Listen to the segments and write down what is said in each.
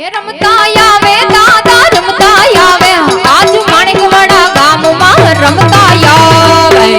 રમતા આવે દાદા રમતા આવે આજ માણેકવાડા ગામમાં રમતા આવે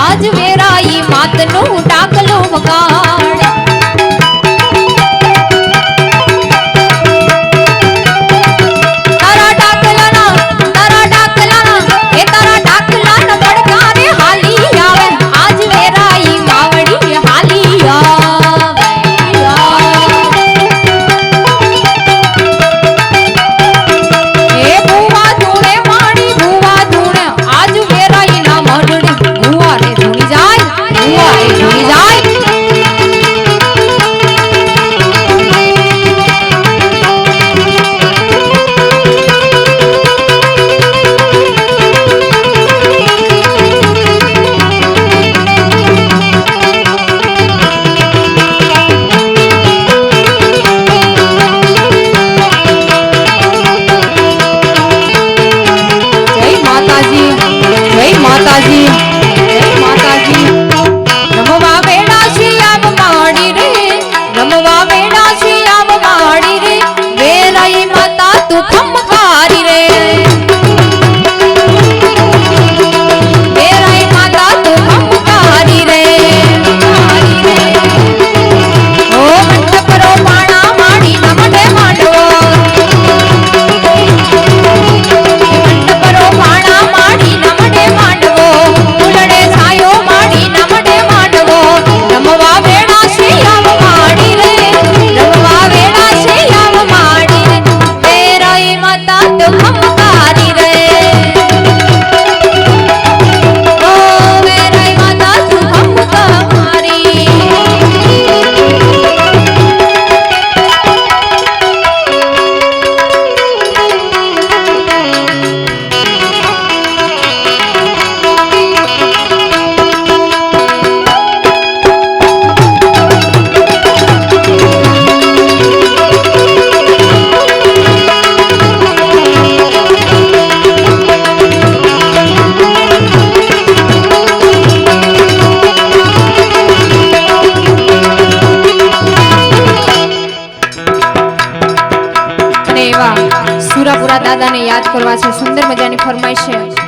आज मेरा ई मातनु टाकलो वगाड़ तारा टाकलाना ए तारा टाकलाना बड़कारे हाली आवे आज मेरा ई मावड़ी हाली आवे ए बुवा धूणे माड़ी बुवा धूणे आज मेरा ई ना मरड़ी बुआ रे धूणी जाय बुआ रे धूणी जाय माताजी जय माताजी रमवा वेड़ा श्याम माड़ी रे रमवा वेड़ा श्याम माड़ी रे वेराई माता तू खमकारी रे वेराई माता तू खमकारी रे ओ मंडप रो पाणा माड़ी नमडे मांडो मंडप रो पाणा माड़ी नमडे मांडो उलड़े सायो माड़ी नमडे मांडवो रमवा वेड़ा श्याम माड़ी रे रमवा वेड़ा श्याम माड़ी रे वेराई माता तो खमकारी रे ओ वेराई माता तू खमकारी દાદાને યાદ કરવા છે. સુંદર મજાની ફરમાઈશ છે.